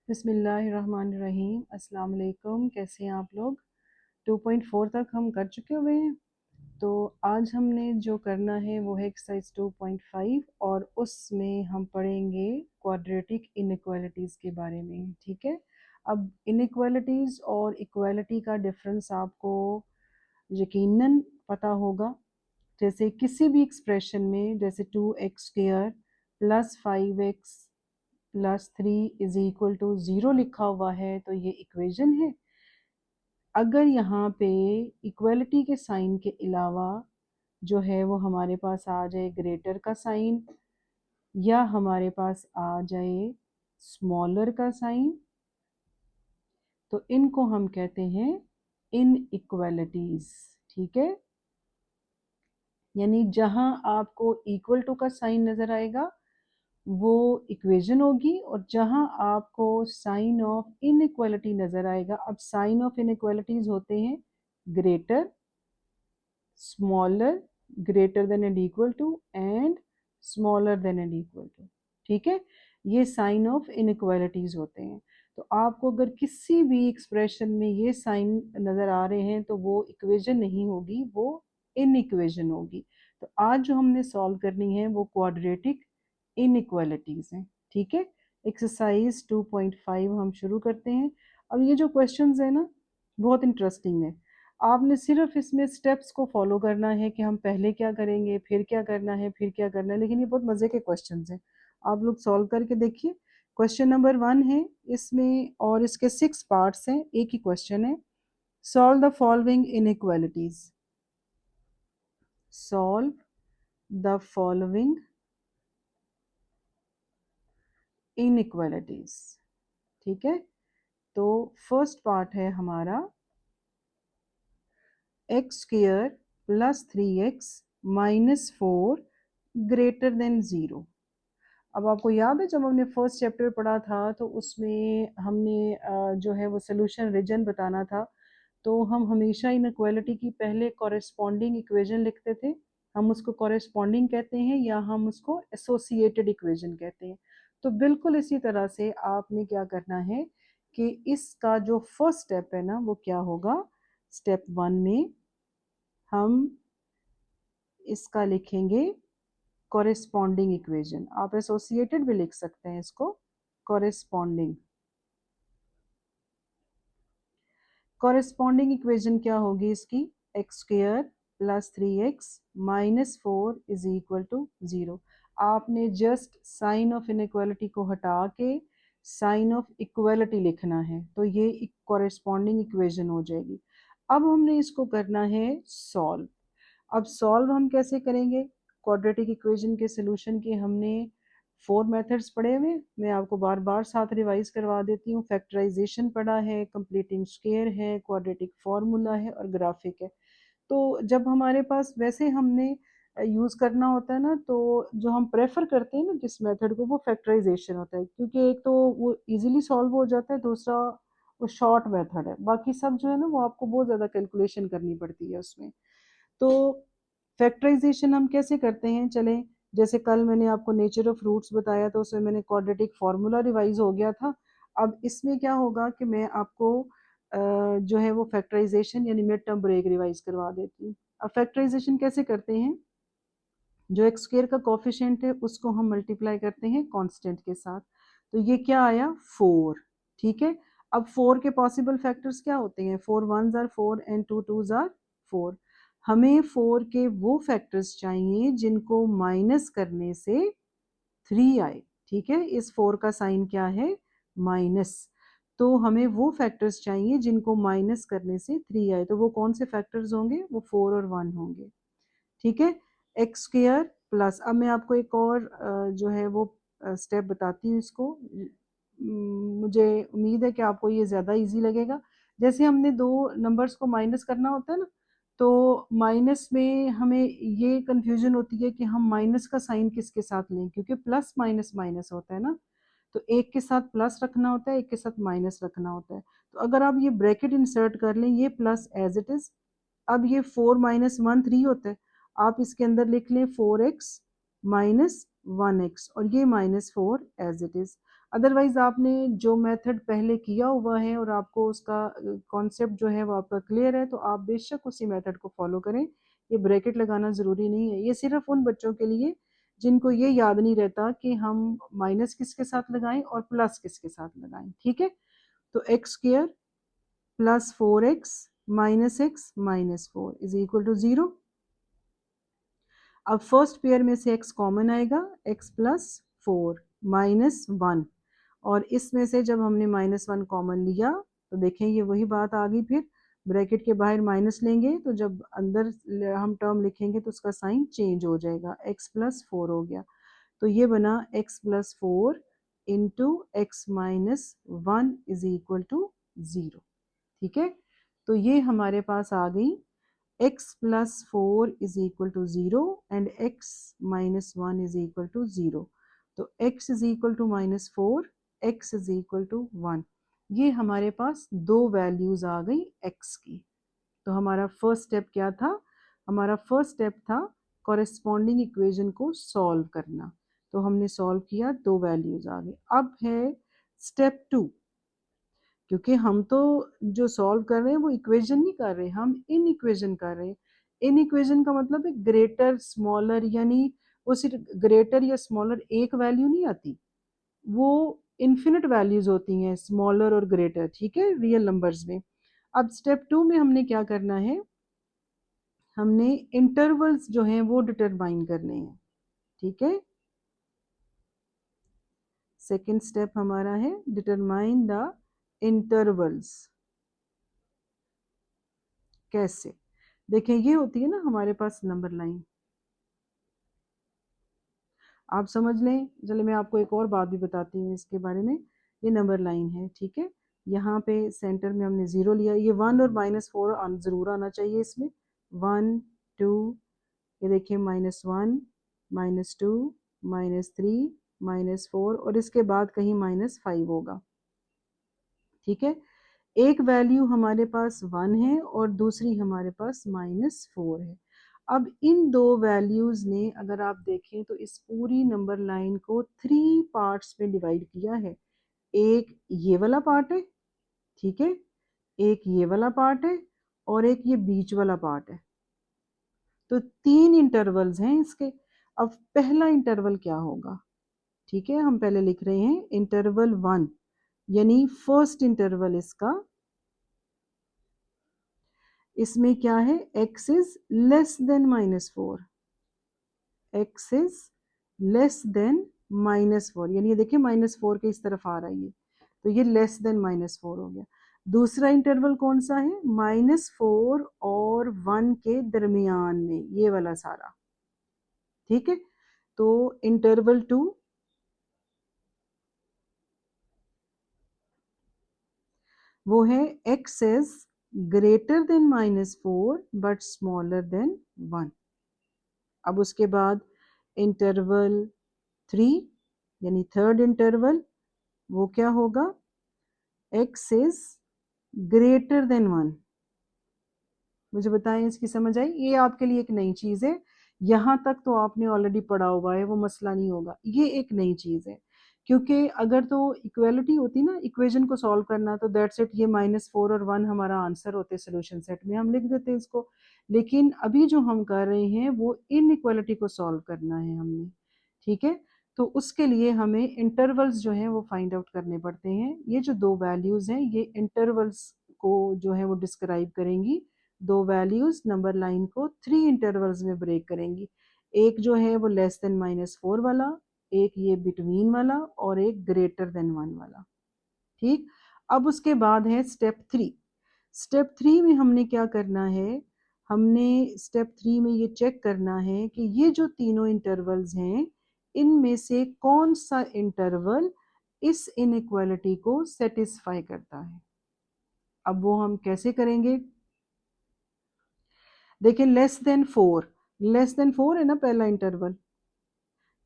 बिस्मिल्लाहिर्रहमानिर्रहीम। अस्सलाम वालेकुम। कैसे हैं आप लोग? 2.4 तक हम कर चुके हुए हैं। तो आज हमने जो करना है वो है एक्सरसाइज 2.5 और उसमें हम पढ़ेंगे क्वाड्रेटिक इनइक्वालिटीज़ के बारे में। ठीक है। अब इनइक्वालिटीज़ और इक्वालिटी का डिफरेंस आपको यकीनन पता होगा। जैसे किसी भी एक्सप्रेशन में, जैसे 2x² plus 5x plus 3 is equal to 0 लिखा हुआ है तो ये इक्वेशन है। अगर यहाँ पे इक्वलिटी के साइन के अलावा जो है वो हमारे पास आ जाए ग्रेटर का साइन, या हमारे पास आ जाए स्मॉलर का साइन, तो इनको हम कहते हैं इनइक्वालिटीज। ठीक है। यानी जहां आपको इक्वल टू का साइन नजर आएगा वो इक्वेशन होगी, और जहां आपको साइन ऑफ इनइक्वालिटी नजर आएगा, अब साइन ऑफ इनइक्वालिटीज होते हैं greater, smaller, greater than and equal to, and smaller than and equal to. ठीक है। ये साइन ऑफ इनइक्वालिटीज होते हैं। तो आपको अगर किसी भी एक्सप्रेशन में ये साइन नजर आ रहे हैं तो वो इक्वेशन नहीं होगी, वो इनइक्वेशन होगी। तो आज जो हमने सॉल्व करनी है वो क्वाड्रेटिक इनइक्वालिटीज हैं। ठीक है। एक्सरसाइज 2.5 हम शुरू करते हैं। अब ये जो क्वेश्चंस है ना, बहुत इंटरेस्टिंग है। आपने सिर्फ इसमें स्टेप्स को फॉलो करना है कि हम पहले क्या करेंगे, फिर क्या करना है, फिर क्या करना है, लेकिन ये बहुत मजे के क्वेश्चंस हैं। आप लोग सॉल्व करके देखिए। क्वेश्चन नंबर 1 है इसमें, और इसके 6 पार्ट्स हैं, एक ही क्वेश्चन है। Solve the following inequalities. Solve the following inequalities. ठीक है। तो फर्स्ट पार्ट है हमारा x² plus 3x minus 4 greater than 0। अब आपको याद है जब हमने फर्स्ट चैप्टर पढ़ा था तो उसमें हमने जो है वो सोल्यूशन रीजन बताना था। तो हम हमेशा इनइक्वालिटी की पहले कॉरेस्पॉन्डिंग इक्वेशन लिखते थे। हम उसको कॉरेस्पॉन्डिंग कहते हैं या हम उसको एसोसिएटेड इक्वेशन कहते हैं। तो बिल्कुल इसी तरह से आपने क्या करना है कि इसका जो फर्स्ट स्टेप है ना वो क्या होगा। स्टेप 1 में हम इसका लिखेंगे कॉरेस्पॉन्डिंग इक्वेशन। आप एसोसिएटेड भी लिख सकते हैं इसको। कॉरेस्पॉन्डिंग कॉरेस्पॉन्डिंग इक्वेशन क्या होगी इसकी, x² plus 3x minus 4 is equal to 0। आपने जस्ट साइन ऑफ इनइक्वालिटी को हटा के साइन ऑफ इक्वालिटी लिखना है, तो ये कॉरेस्पॉन्डिंग इक्वेशन हो जाएगी। अब हमने इसको करना है सॉल्व। अब सॉल्व हम कैसे करेंगे क्वाड्रेटिक इक्वेशन के सोल्यूशन के, हमने 4 मेथड्स पढ़े हुए। मैं आपको बार बार साथ रिवाइज करवा देती हूँ। फैक्टराइजेशन पढ़ा है, कंप्लीटिंग स्क्वायर है, क्वाड्रेटिक फार्मूला है और ग्राफिक है। तो जब हमारे पास वैसे हमने यूज करना होता है ना, तो जो हम प्रेफर करते हैं ना जिस मेथड को, वो फैक्टराइजेशन होता है, क्योंकि एक तो वो इजीली सॉल्व हो जाता है, दूसरा वो शॉर्ट मेथड है। बाकी सब जो है ना वो आपको बहुत ज़्यादा कैलकुलेशन करनी पड़ती है उसमें। तो फैक्टराइजेशन हम कैसे करते हैं, चलें। जैसे कल मैंने आपको नेचर ऑफ रूट्स बताया तो उसमें मैंने क्वाड्रेटिक फार्मूला रिवाइज हो गया था। अब इसमें क्या होगा कि मैं आपको जो है वो फैक्टराइजेशन यानी मिड टर्म ब्रेक रिवाइज करवा देती हूँ। अब फैक्टराइजेशन कैसे करते हैं, जो x² का कोफिशिएंट है उसको हम मल्टीप्लाई करते हैं कांस्टेंट के साथ। तो ये क्या आया 4। ठीक है। अब 4 के पॉसिबल फैक्टर्स क्या होते हैं, 4 1s are 4 and 2 2s are 4। हमें 4 के वो फैक्टर्स चाहिए जिनको माइनस करने से 3 आए। ठीक है। इस 4 का साइन क्या है, माइनस। तो हमें वो फैक्टर्स चाहिए जिनको माइनस करने से 3 आए। तो वो कौन से फैक्टर्स होंगे, वो 4 और 1 होंगे। ठीक है। x² प्लस, अब मैं आपको एक और जो है वो स्टेप बताती हूँ इसको। मुझे उम्मीद है कि आपको ये ज़्यादा इजी लगेगा। जैसे हमने दो नंबर्स को माइनस करना होता है ना, तो माइनस में हमें ये कंफ्यूजन होती है कि हम माइनस का साइन किसके साथ लें, क्योंकि प्लस माइनस माइनस होता है ना। तो एक के साथ प्लस रखना होता है, एक के साथ माइनस रखना होता है। तो अगर आप ये ब्रैकेट इंसर्ट कर लें, ये प्लस एज इट इज। अब ये 4 माइनस 1 3 होता है। आप इसके अंदर लिख लें 4x माइनस 1x, और ये minus 4 as it is. Otherwise आपने जो मेथड पहले किया हुआ है और आपको उसका कॉन्सेप्ट जो है वो आपका क्लियर है, तो आप बेशक उसी मेथड को फॉलो करें। ये ब्रैकेट लगाना ज़रूरी नहीं है, ये सिर्फ उन बच्चों के लिए जिनको ये याद नहीं रहता कि हम माइनस किसके साथ लगाएं और प्लस किसके साथ लगाएं। ठीक है, तो x square plus 4x minus x minus 4 is equal to 0। अब फर्स्ट पेयर में से x कॉमन आएगा, x प्लस 4 माइनस 1, और इसमें से जब हमने -1 कॉमन लिया तो देखें ये वही बात आ गई, फिर ब्रैकेट के बाहर माइनस लेंगे तो जब अंदर हम टर्म लिखेंगे तो उसका साइन चेंज हो जाएगा, x प्लस 4 हो गया। तो ये बना x plus 4 into x minus 1 is equal to 0। ठीक है, तो ये हमारे पास आ गई x plus 4 is equal to 0 and x minus 1 is equal to 0। तो x is equal to -4, x is equal to 1। ये हमारे पास दो वैल्यूज आ गई x की। तो हमारा फर्स्ट स्टेप क्या था? हमारा फर्स्ट स्टेप था कॉरेस्पॉन्डिंग इक्वेशन को सॉल्व करना। तो हमने सॉल्व किया, दो वैल्यूज आ गई। अब है स्टेप 2, क्योंकि हम तो जो सॉल्व कर रहे हैं वो इक्वेशन नहीं कर रहे, हम इन इक्वेशन कर रहे हैं। इन इक्वेशन का मतलब है ग्रेटर स्मॉलर, यानी वो सिर्फ ग्रेटर या स्मॉलर एक वैल्यू नहीं आती, वो इन्फिनिट वैल्यूज होती हैं स्मॉलर और ग्रेटर। ठीक है, रियल नंबर्स में। अब स्टेप 2 में हमने क्या करना है, हमने इंटरवल्स जो हैं वो डिटरमाइन करने हैं। ठीक है, सेकेंड स्टेप हमारा है डिटरमाइन द इंटरवल्स। कैसे? देखें, ये होती है ना हमारे पास नंबर लाइन, आप समझ लें। चलिए मैं आपको एक और बात भी बताती हूँ इसके बारे में। ये नंबर लाइन है, ठीक है, यहाँ पे सेंटर में हमने 0 लिया। ये 1 और -4 ज़रूर आना चाहिए इसमें, 1 2, ये देखिए -1 -2 -3 -4, और इसके बाद कहीं -5 होगा। ठीक है, एक वैल्यू हमारे पास 1 है और दूसरी हमारे पास -4 है। अब इन दो वैल्यूज ने अगर आप देखें तो इस पूरी नंबर लाइन को 3 पार्ट्स में डिवाइड किया है। एक ये वाला पार्ट है, ठीक है, एक ये वाला पार्ट है, और एक ये बीच वाला पार्ट है। तो 3 इंटरवल्स हैं इसके। अब पहला इंटरवल क्या होगा? ठीक है, हम पहले लिख रहे हैं इंटरवल 1, यानी फर्स्ट इंटरवल इसका, इसमें क्या है, x is less than -4, x is less than -4, यानी ये देखिए -4 के इस तरफ आ रहा है ये, तो ये लेस देन -4 हो गया। दूसरा इंटरवल कौन सा है? -4 और 1 के दरमियान में, ये वाला सारा। ठीक है, तो इंटरवल 2 वो है x is greater than -4 but smaller than 1। अब उसके बाद इंटरवल 3 यानी थर्ड इंटरवल, वो क्या होगा? x is greater than 1। मुझे बताएं इसकी समझ आई? ये आपके लिए एक नई चीज है, यहाँ तक तो आपने ऑलरेडी पढ़ा हुआ है, वो मसला नहीं होगा। ये एक नई चीज है, क्योंकि अगर तो इक्वेलिटी होती ना, इक्वेशन को सॉल्व करना, तो दैट्स इट, ये -4 और 1 हमारा आंसर होते, सोल्यूशन सेट में हम लिख देते इसको। लेकिन अभी जो हम कर रहे हैं वो इन इक्वेलिटी को सॉल्व करना है हमने। ठीक है, तो उसके लिए हमें इंटरवल्स जो हैं वो फाइंड आउट करने पड़ते हैं। ये जो दो वैल्यूज हैं ये इंटरवल्स को जो है वो डिस्क्राइब करेंगी। दो वैल्यूज नंबर लाइन को 3 इंटरवल्स में ब्रेक करेंगी। एक जो है वो लेस देन -4 वाला, एक ये बिटवीन वाला, और एक ग्रेटर देन 1 वाला। ठीक, अब उसके बाद है स्टेप 3। स्टेप 3 में हमने क्या करना है, हमने स्टेप 3 में ये चेक करना है कि ये जो तीनों इंटरवल्स हैं इनमें से कौन सा इंटरवल इस इनइक्वालिटी को सेटिस्फाई करता है। अब वो हम कैसे करेंगे? देखिए, लेस देन 4 है ना पहला इंटरवल,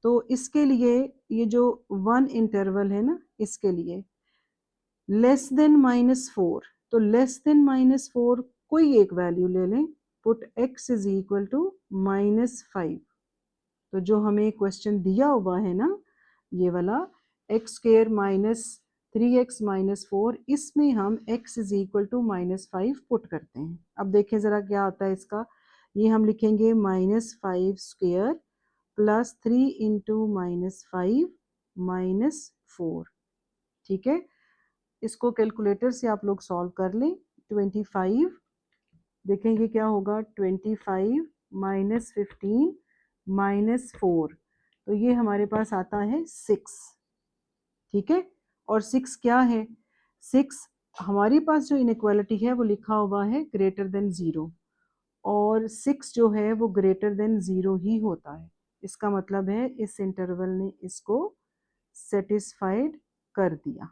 तो इसके लिए ये जो 1 इंटरवल है ना, इसके लिए लेस देन -4, तो लेस देन -4 कोई एक वैल्यू ले लें, put x is equal to -5। तो जो हमें क्वेश्चन दिया हुआ है ना, ये वाला x square minus 3x minus 4, इसमें हम x is equal to -5 put करते हैं। अब देखें ज़रा क्या आता है इसका। ये हम लिखेंगे -5 स्क्र प्लस 3 इंटू -5 -4। ठीक है, इसको कैलकुलेटर से आप लोग सॉल्व कर लें। 25 देखेंगे क्या होगा, 25 माइनस 15 -4, तो ये हमारे पास आता है 6। ठीक है, और 6 क्या है, 6 हमारे पास जो इनइक्वालिटी है वो लिखा हुआ है ग्रेटर देन 0, और 6 जो है वो ग्रेटर देन 0 ही होता है। इसका मतलब है इस इंटरवल ने इसको सेटिस्फाइड कर दिया।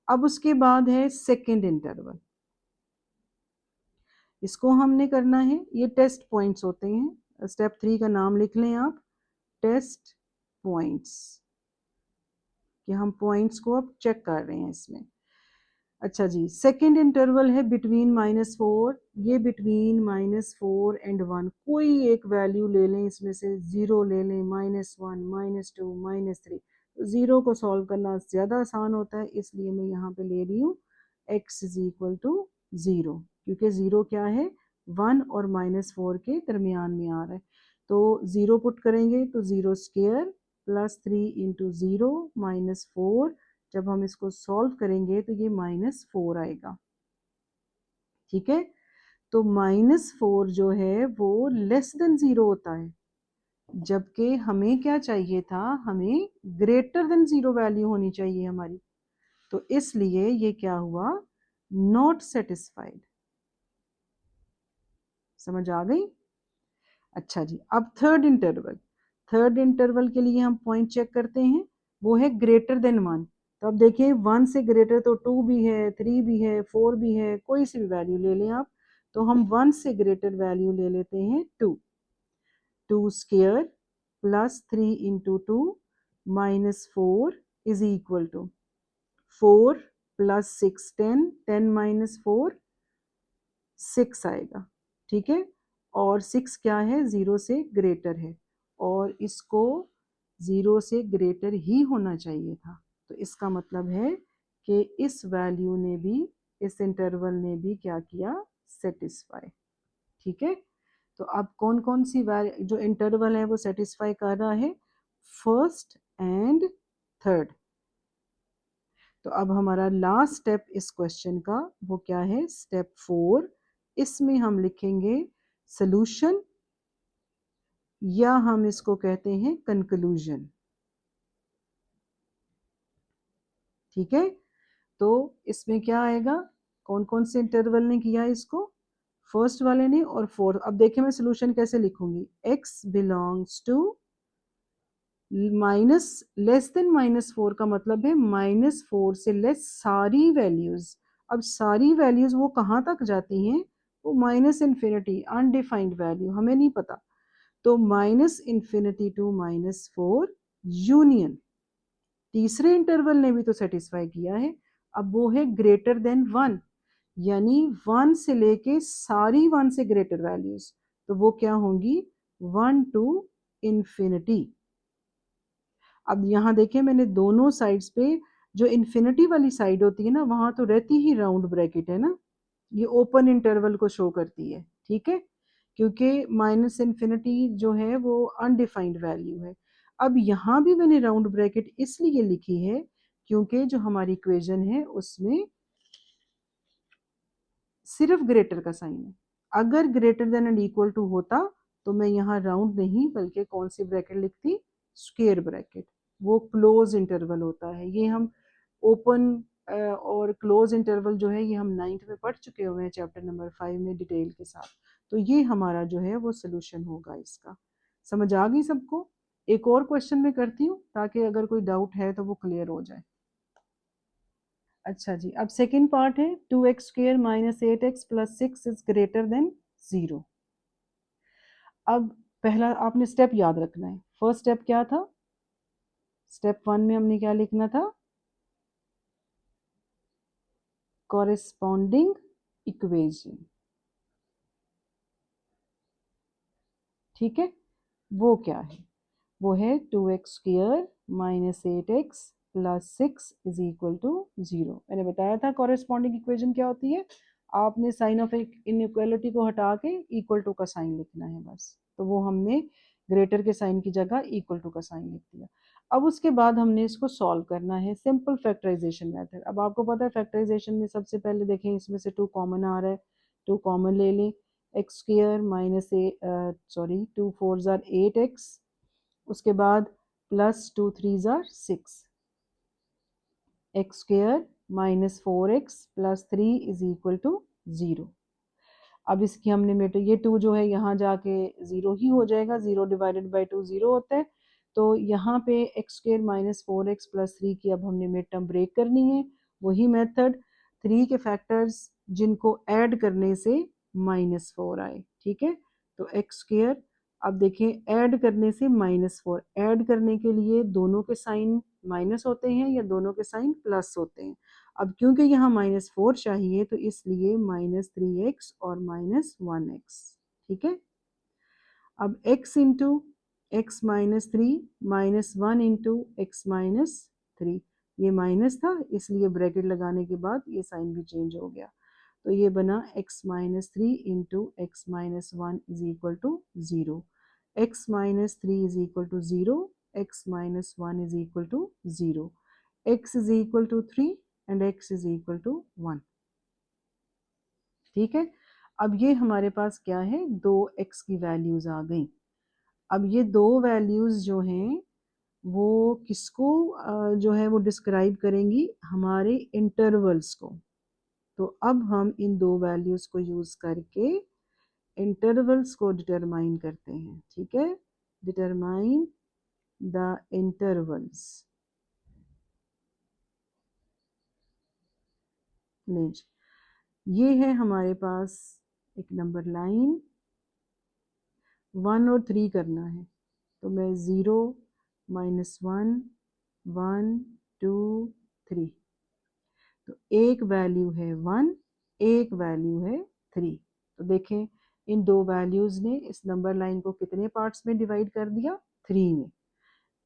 अब उसके बाद है सेकेंड इंटरवल, इसको हमने करना है। ये टेस्ट पॉइंट्स होते हैं, स्टेप 3 का नाम लिख लें आप, टेस्ट पॉइंट्स, कि हम पॉइंट्स को अब चेक कर रहे हैं इसमें। अच्छा जी, सेकेंड इंटरवल है बिटवीन -4, ये बिटवीन -4 एंड 1, कोई एक वैल्यू ले लें इसमें से, 0 ले लें, -1 -2 -3। तो 0 को सॉल्व करना ज़्यादा आसान होता है, इसलिए मैं यहाँ पे ले रही हूँ x इज इक्वल टू 0, क्योंकि 0 क्या है, 1 और -4 के दरमियान में आ रहा है। तो 0 पुट करेंगे तो 0 स्क्वायर प्लस 3 इंटू 0 -4, जब हम इसको सॉल्व करेंगे तो ये -4 आएगा। ठीक है, तो -4 जो है वो लेस देन 0 होता है, जबकि हमें क्या चाहिए था, हमें ग्रेटर देन 0 वैल्यू होनी चाहिए हमारी। तो इसलिए ये क्या हुआ, नॉट सेटिस्फाइड। समझ आ गई। अच्छा जी, अब थर्ड इंटरवल, थर्ड इंटरवल के लिए हम पॉइंट चेक करते हैं, वो है ग्रेटर देन 1। तो अब देखिए 1 से ग्रेटर तो 2 भी है, 3 भी है, 4 भी है, कोई सी भी वैल्यू ले लें आप। तो हम 1 से ग्रेटर वैल्यू ले लेते हैं 2। 2 square plus 3 into 2 -4 is equal to 4 plus 6 10, 10 -4 6 आएगा। ठीक है, और 6 क्या है, 0 से ग्रेटर है, और इसको 0 से ग्रेटर ही होना चाहिए था। तो इसका मतलब है कि इस वैल्यू ने भी, इस इंटरवल ने भी क्या किया, सेटिस्फाई। ठीक है, तो अब कौन कौन सी जो इंटरवल है वो सेटिस्फाई कर रहा है, फर्स्ट एंड थर्ड। तो अब हमारा लास्ट स्टेप इस क्वेश्चन का वो क्या है, स्टेप 4। इसमें हम लिखेंगे सॉल्यूशन, या हम इसको कहते हैं कंक्लूजन। ठीक है, तो इसमें क्या आएगा, कौन कौन से इंटरवल ने किया इसको, फर्स्ट वाले ने और फोर्थ। अब देखें मैं सोल्यूशन कैसे लिखूंगी, x belongs to minus less than -4 का मतलब है -4 से लेस सारी वैल्यूज। अब सारी वैल्यूज वो कहाँ तक जाती हैं, वो माइनस इन्फिनिटी, अनडिफाइंड वैल्यू, हमें नहीं पता। तो -∞ टू -4 यूनियन, तीसरे इंटरवल ने भी तो सेटिस्फाई किया है। अब वो है ग्रेटर देन 1, यानी 1 से लेके सारी 1 से ग्रेटर वैल्यूज, तो वो क्या होंगी, 1 टू इन्फिनिटी। अब यहाँ देखें मैंने दोनों साइड्स पे, जो इन्फिनिटी वाली साइड होती है ना, वहां तो रहती ही राउंड ब्रैकेट है ना, ये ओपन इंटरवल को शो करती है। ठीक है, क्योंकि -∞ जो है वो अनडिफाइंड वैल्यू है। अब यहाँ भी मैंने राउंड ब्रैकेट इसलिए लिखी है क्योंकि जो हमारी इक्वेशन है उसमें सिर्फ ग्रेटर का साइन है। अगर greater than and equal to होता तो मैं यहाँ राउंड नहीं बल्कि कौन सी ब्रैकेट लिखती, स्क्वायर ब्रैकेट। वो क्लोज इंटरवल होता है। ये हम ओपन और क्लोज इंटरवल जो है ये हम 9th में पढ़ चुके हुए हैं, चैप्टर नंबर 5 में डिटेल के साथ। तो ये हमारा जो है वो सोल्यूशन होगा इसका। समझ आ गई सबको। एक और क्वेश्चन मैं करती हूँ ताकि अगर कोई डाउट है तो वो क्लियर हो जाए। अच्छा जी, अब सेकेंड पार्ट है 2x² - 8x + 6 is greater than 0। अब पहला आपने स्टेप याद रखना है। फर्स्ट स्टेप क्या था, स्टेप 1 में हमने क्या लिखना था, कॉरेस्पॉन्डिंग इक्वेशन। ठीक है, वो क्या है, वो है 2x² minus 8x plus 6 is equal to 0। मैंने बताया था कॉरेस्पॉन्डिंग इक्वेशन क्या होती है, आपने साइन ऑफ इनइक्वालिटी को हटा के इक्वल टू का साइन लिखना है बस। तो वो हमने ग्रेटर के साइन की जगह इक्वल टू का साइन लिख दिया। अब उसके बाद हमने इसको सॉल्व करना है सिंपल फैक्टराइजेशन मेथड। अब आपको पता है फैक्टराइजेशन में सबसे पहले देखें, इसमें से 2 कॉमन आ रहा है, 2 कॉमन ले लें। X square minus 2 4 jar 8x, उसके बाद प्लस 2 3 जार 6, x square minus 4x plus 3 is equal to 0। अब इसकी हमने मेट, ये 2 जो है यहाँ जाके 0 ही हो जाएगा, 0 डिवाइडेड बाई 2 0 होता है। तो यहाँ पे x square minus 4x plus 3 की अब हमने मिड टर्म ब्रेक करनी है। वही मेथड, 3 के फैक्टर्स जिनको ऐड करने से -4 आए, ठीक है। तो एक्स स्क्वायर, अब देखें ऐड करने से -4, ऐड करने के लिए दोनों के साइन माइनस होते हैं या दोनों के साइन प्लस होते हैं। अब क्योंकि यहाँ -4 चाहिए तो इसलिए -3x और -1x, ठीक है। अब x into x minus 3 -1 into x minus 3, ये माइनस था इसलिए ब्रैकेट लगाने के बाद ये साइन भी चेंज हो गया। तो ये बना x minus 3 into x minus 1 is equal to 0। X minus 3 is equal to 0, x minus 1 is equal to 0, x is equal to 3 and x is equal to 1, ठीक है। अब ये हमारे पास क्या है, दो x की वैल्यूज आ गई। अब ये दो वैल्यूज जो हैं वो किसको जो है वो डिस्क्राइब करेंगी, हमारे इंटरवल्स को। तो अब हम इन दो वैल्यूज को यूज करके इंटरवल्स को डिटरमाइन करते हैं, ठीक है। Determine the intervals. ये है हमारे पास एक नंबर लाइन, 1 और 3 करना है। तो मैं 0 -1 1 2 3, तो एक वैल्यू है 1, एक वैल्यू है 3। तो देखें इन दो वैल्यूज ने इस नंबर लाइन को कितने पार्ट्स में डिवाइड कर दिया, 3 में।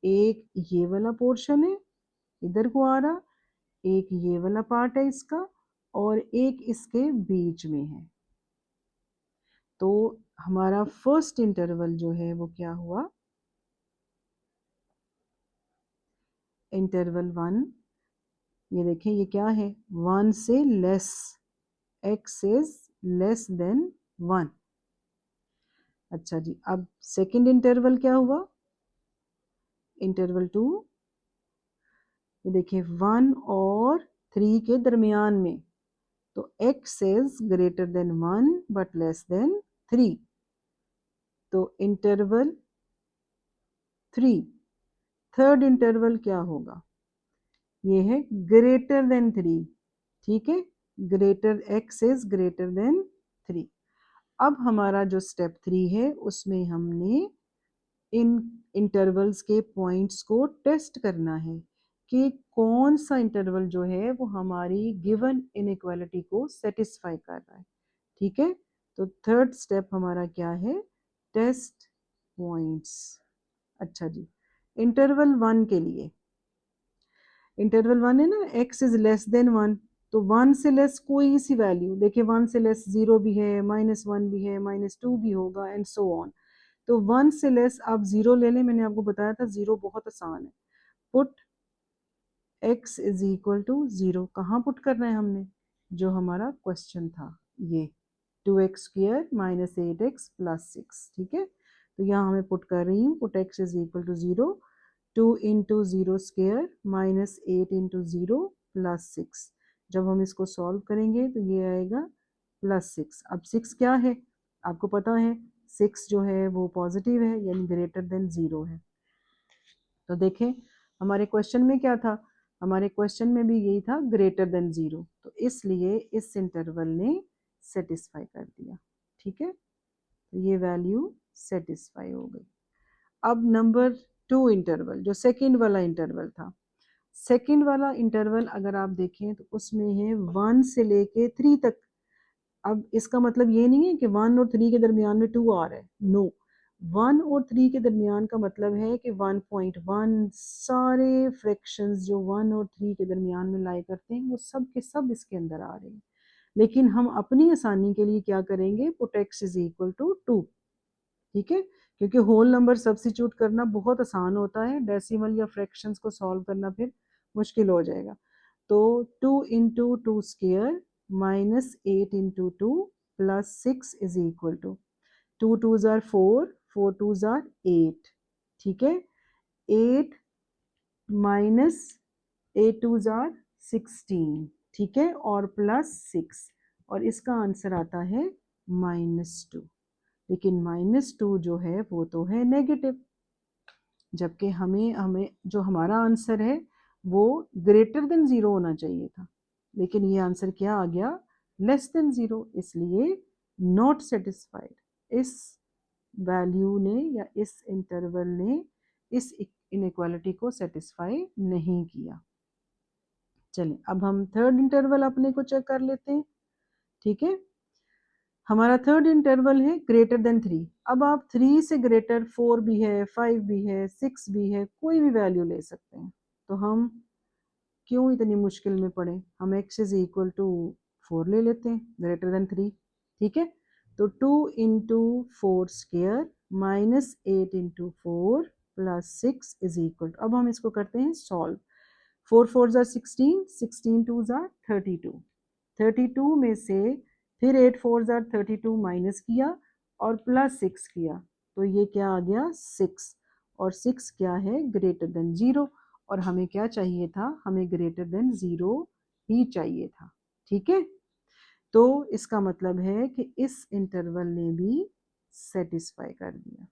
एक ये वाला पोर्शन है इधर को आ रहा, एक ये वाला पार्ट है इसका, और एक इसके बीच में है। तो हमारा फर्स्ट इंटरवल जो है वो क्या हुआ, इंटरवल 1। ये देखें ये क्या है, 1 से less, x is less than 1। अच्छा जी, अब सेकंड इंटरवल क्या हुआ, इंटरवल 2। ये देखिए 1 और 3 के दरमियान में, तो x is greater than 1 but less than 3। तो इंटरवल 3, थर्ड इंटरवल क्या होगा, ये है ग्रेटर देन 3, ठीक है। Greater, x is greater than 3। अब हमारा जो स्टेप 3 है उसमें हमने इन इंटरवल्स के पॉइंट्स को टेस्ट करना है कि कौन सा इंटरवल जो है वो हमारी गिवन इनइक्वालिटी को सेटिस्फाई कर रहा है, ठीक है। तो थर्ड स्टेप हमारा क्या है, टेस्ट पॉइंट्स। अच्छा जी, इंटरवल 1 के लिए, इंटरवल 1 है ना, x इज लेस देन 1, तो 1 से लेस कोई सी वैल्यू, देखिए 1 से लेस 0 भी है, -1 भी है, -2 भी होगा एंड सो ऑन। तो 1 से लेस आप 0 ले लें, मैंने आपको बताया था 0 बहुत आसान है। Put x is equal to 0, कहाँ पुट करना है हमने, जो हमारा क्वेश्चन था ये 2x square minus 8x plus 6, ठीक है। तो यहाँ हमें पुट कर रही हूँ, put x is equal to 0, 2 into 0 square minus 8 into 0 plus 6। जब हम इसको सॉल्व करेंगे तो ये आएगा +6। अब 6 क्या है, आपको पता है 6 जो है वो पॉजिटिव है यानी ग्रेटर देन 0 है। तो देखें हमारे क्वेश्चन में क्या था, हमारे क्वेश्चन में भी यही था ग्रेटर देन 0, तो इसलिए इस इंटरवल ने सेटिस्फाई कर दिया, ठीक है। तो ये वैल्यू सेटिस्फाई हो गई। अब नंबर 2 इंटरवल, जो सेकंड वाला इंटरवल था, सेकंड वाला इंटरवल अगर आप देखें तो उसमें है 1 से लेके 3 तक। अब इसका मतलब ये नहीं है कि 1 और 3 के दरमियान में 2 आ रहा है, नो। 1 और 3 के दरमियान का मतलब है कि 1.1 सारे फ्रैक्शंस जो 1 और 3 के दरमियान में लाई करते हैं वो सब के सब इसके अंदर आ रहे हैं। लेकिन हम अपनी आसानी के लिए क्या करेंगे, put x is equal to 2, ठीक है, क्योंकि होल नंबर सब्स्टिट्यूट करना बहुत आसान होता है, डेसिमल या फ्रैक्शंस को सॉल्व करना फिर मुश्किल हो जाएगा। तो 2 into two square minus 8 into two plus 6 is equal to 2 2s are 4, 4 2s are 8, ठीक है, 8 माइनस 8 2s are 16, ठीक है, और प्लस 6, और इसका आंसर आता है -2। लेकिन -2 जो है वो तो है नेगेटिव, जबकि हमें हमें जो हमारा आंसर है वो ग्रेटर देन 0 होना चाहिए था, लेकिन ये आंसर क्या आ गया, लेस देन 0, इसलिए नॉट सेटिस्फाइड। इस वैल्यू ने या इस इंटरवल ने इस इनइक्वालिटी को सेटिस्फाई नहीं किया। चलिए अब हम थर्ड इंटरवल अपने को चेक कर लेते हैं, ठीक है। हमारा थर्ड इंटरवल है ग्रेटर देन 3। अब आप 3 से ग्रेटर 4 भी है, 5 भी है, 6 भी है, कोई भी वैल्यू ले सकते हैं। तो हम क्यों इतनी मुश्किल में पड़े, हम x इज इक्वल टू 4 ले लेते हैं ग्रेटर देन 3, ठीक है। तो 2 into 4 square minus 8 into 4 plus 6 is equal to, अब हम इसको करते हैं सॉल्व। 4 4 16, 16 2 32, 32 में से फिर 8 4 32 माइनस किया और प्लस 6 किया, तो ये क्या आ गया 6, और 6 क्या है ग्रेटर देन 0, और हमें क्या चाहिए था, हमें ग्रेटर देन 0 ही चाहिए था, ठीक है। तो इसका मतलब है कि इस इंटरवल ने भी सेटिस्फाई कर दिया।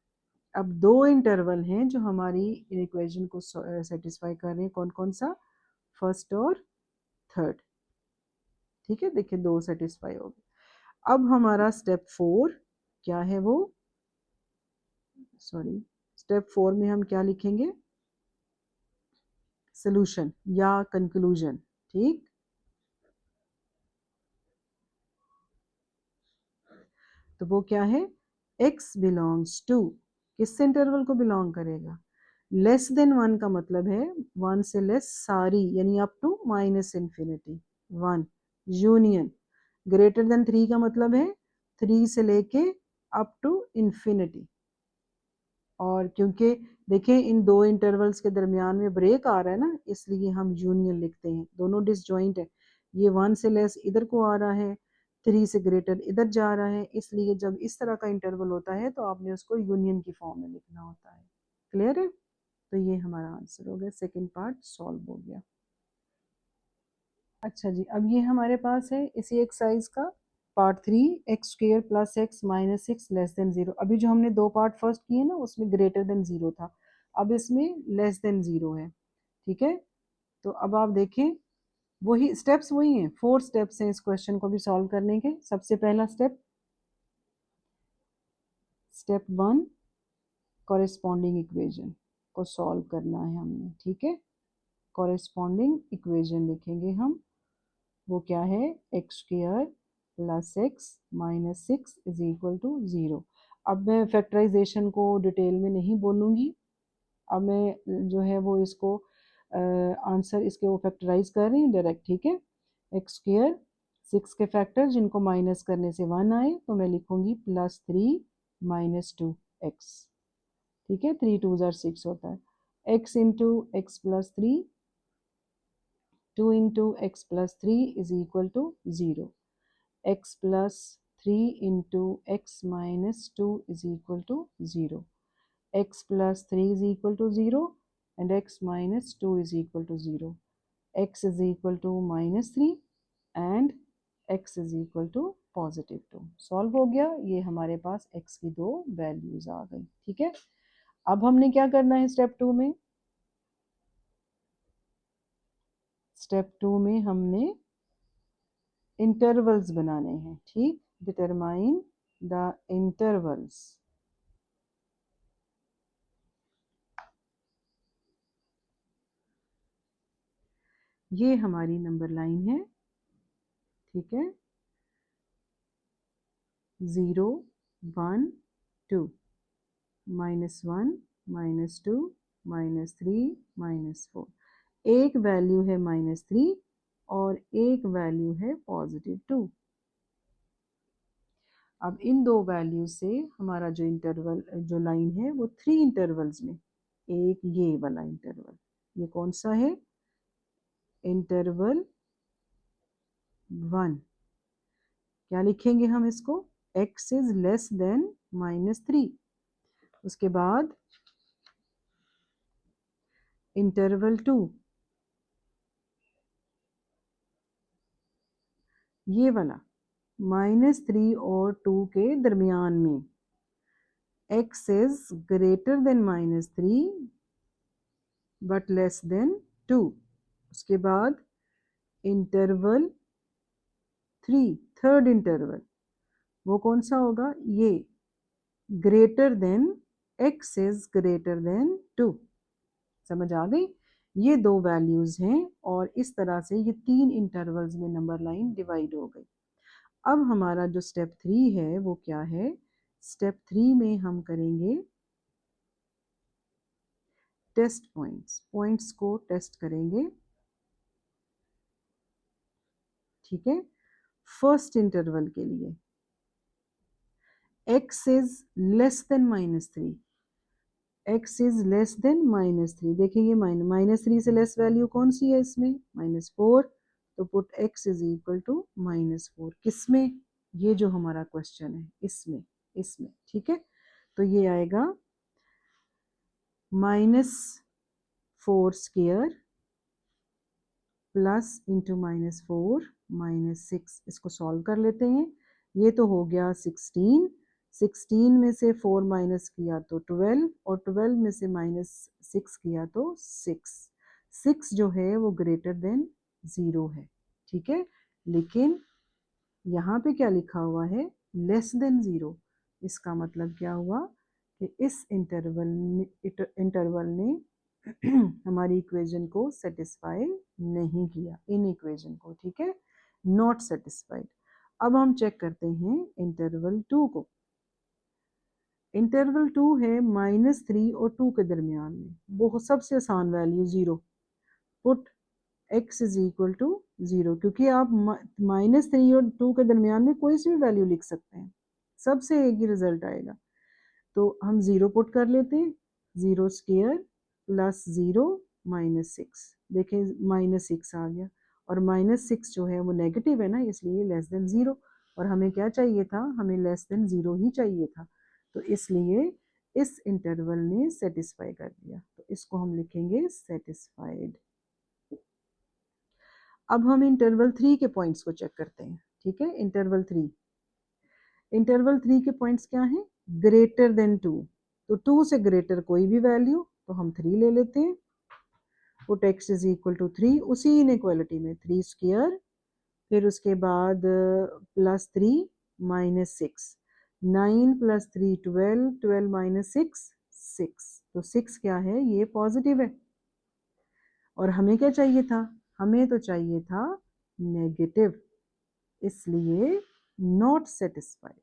अब दो इंटरवल हैं जो हमारी इक्वेशन को सेटिस्फाई कर रहे हैं, कौन कौन सा, फर्स्ट और थर्ड, ठीक है, देखिए दो सेटिस्फाई हो गए। अब हमारा स्टेप 4 क्या है, वो सॉरी स्टेप 4 में हम क्या लिखेंगे, सोल्यूशन या कंक्लूजन, ठीक। तो वो क्या है, x बिलोंग्स टू, किस इंटरवल को बिलोंग करेगा, लेस देन 1 का मतलब है 1 से लेस सारी, यानी up to minus infinity 1, union. Greater than 3 का मतलब है 3 से लेके अप टू इन्फिनिटी, और क्योंकि देखिए इन दो इंटरवल्स के दरमियान में ब्रेक आ रहा है ना, इसलिए हम यूनियन लिखते हैं, दोनों डिसजॉइंट है, ये 1 से लेस इधर को आ रहा है, 3 से ग्रेटर इधर जा रहा है, इसलिए जब इस तरह का इंटरवल होता है तो आपने उसको यूनियन की फॉर्म में लिखना होता है। क्लियर है, तो ये हमारा आंसर हो गया, सेकेंड पार्ट सॉल्व हो गया। अच्छा जी, अब ये हमारे पास है इसी एक्सरसाइज का part 3, x square plus x minus 6 less than 0। अभी जो हमने दो पार्ट फर्स्ट किए ना उसमें ग्रेटर देन 0 था, अब इसमें लेस देन 0 है, ठीक है। तो अब आप देखें वही स्टेप्स वही हैं, 4 स्टेप्स हैं इस क्वेश्चन को भी सॉल्व करने के। सबसे पहला स्टेप, स्टेप 1, कॉरेस्पॉन्डिंग इक्वेशन को सॉल्व करना है हमने, ठीक है। कॉरेस्पॉन्डिंग इक्वेशन लिखेंगे हम, वो क्या है, x square plus x minus 6 is equal to 0। अब मैं फैक्टराइजेशन को डिटेल में नहीं बोलूँगी, अब मैं जो है वो इसको आंसर इसके वो फैक्टराइज कर रही हूँ डायरेक्ट, ठीक है। एक्स स्क्र 6 के फैक्टर जिनको माइनस करने से 1 आए, तो मैं लिखूँगी प्लस 3 माइनस 2x, ठीक है, 3 2 6 होता है, x into x plus 3, 2 into x plus 3 is equal to 0, x plus 3 into x minus 2 is equal to 0. X plus 3 is equal to 0 and x minus 2 is equal to 0. X is equal to minus 3 and x is equal to positive 2. Solve हो गया, ये हमारे पास x की दो values आ गई, ठीक है। अब हमने क्या करना है स्टेप 2 में, स्टेप 2 में हमने इंटरवल्स बनाने हैं, ठीक। डिटरमाइन द इंटरवल्स, ये हमारी नंबर लाइन है, ठीक है, 0 1 2। -1 -2 -3 -4, एक वैल्यू है -3 और एक वैल्यू है +2। अब इन दो वैल्यू से हमारा जो इंटरवल जो लाइन है वो 3 इंटरवल्स में, एक ये वाला इंटरवल, ये कौन सा है, इंटरवल 1। क्या लिखेंगे हम इसको, x इज लेस देन -3। उसके बाद इंटरवल 2, ये वाला -3 और 2 के दरमियान में, x is greater than -3 but less than 2। उसके बाद इंटरवल 3, थर्ड इंटरवल, वो कौन सा होगा, ये greater than, x is greater than 2। समझ आ गई, ये दो वैल्यूज हैं और इस तरह से ये 3 इंटरवल्स में नंबर लाइन डिवाइड हो गई। अब हमारा जो स्टेप 3 है वो क्या है, स्टेप 3 में हम करेंगे टेस्ट पॉइंट्स, पॉइंट्स को टेस्ट करेंगे, ठीक है। फर्स्ट इंटरवल के लिए x is less than -3, x is less than -3, देखेंगे -3 से लेस वैल्यू कौन सी है इसमें, -4, तो put x is equal to -4, किसमें, ये जो हमारा क्वेश्चन है इसमें, इसमें, ठीक है। तो ये आएगा -4 स्क्वायर प्लस इंटू -4 -6, इसको सॉल्व कर लेते हैं। ये तो हो गया 16, 16 में से 4 माइनस किया तो 12 और 12 में से -6 किया तो 6, 6 जो है वो ग्रेटर देन 0 है, ठीक है। लेकिन यहाँ पे क्या लिखा हुआ है, लेस देन 0, इसका मतलब क्या हुआ कि इस इंटरवल ने हमारी इक्वेशन को सेटिस्फाई नहीं किया, इन इक्वेशन को, ठीक है, नॉट सेटिस्फाइड। अब हम चेक करते हैं इंटरवल 2 को। इंटरवल 2 है -3 और 2 के दरमियान में, वो सबसे आसान value 0, put x is equal to 0, क्योंकि आप -3 और 2 के दरमियान में कोई सी भी वैल्यू लिख सकते हैं, सबसे एक ही रिजल्ट आएगा। तो हम 0 पुट कर लेते हैं, 0 स्क्वायर प्लस 0 -6, देखें -6 आ गया, और -6 जो है वो नेगेटिव है ना, इसलिए लेस देन 0, और हमें क्या चाहिए था, हमें लेस देन 0 ही चाहिए था, तो इसलिए इस इंटरवल ने सेटिस्फाई कर दिया, तो इसको हम लिखेंगे सेटिस्फाइड। अब हम इंटरवल 3 के पॉइंट्स को चेक करते हैं, ठीक है। इंटरवल 3 के पॉइंट्स क्या हैं, ग्रेटर देन 2, तो 2 से ग्रेटर कोई भी वैल्यू, तो हम 3 ले लेते हैं, put x is equal to 3, उसी इनइक्वालिटी में 3 स्क्वायर, फिर उसके बाद +3 -6, 9 + 3 12, 12 - 6 6, तो 6 क्या है, ये पॉजिटिव है, और हमें क्या चाहिए था, हमें तो चाहिए था नेगेटिव, इसलिए नॉट सेटिस्फाइड।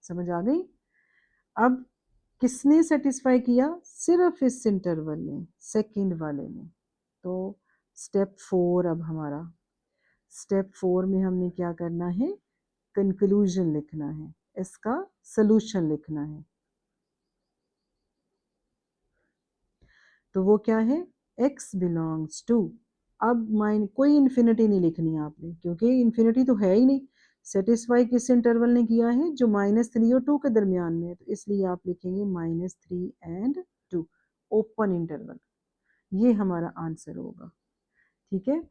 समझ आ गई। अब किसने सेटिस्फाई किया, सिर्फ इस इंटरवल ने, सेकंड वाले ने। तो स्टेप 4, अब हमारा स्टेप 4 में हमने क्या करना है, कंक्लूजन लिखना है, इसका सलूशन लिखना है। तो वो क्या है, x बिलोंग्स टू, अब कोई इन्फिनिटी नहीं लिखनी आपने, क्योंकि इन्फिनिटी तो है ही नहीं, सेटिस्फाई किस इंटरवल ने किया है, जो -3 और 2 के दरमियान में है, तो इसलिए आप लिखेंगे -3 एंड 2, ओपन इंटरवल, ये हमारा आंसर होगा, ठीक है।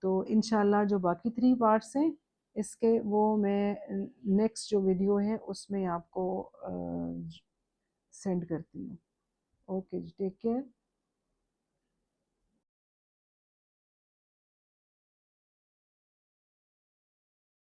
तो इंशाल्लाह जो बाकी 3 पार्ट्स हैं इसके, वो मैं नेक्स्ट जो वीडियो है उसमें आपको सेंड करती हूँ। ओके जी, टेक केयर।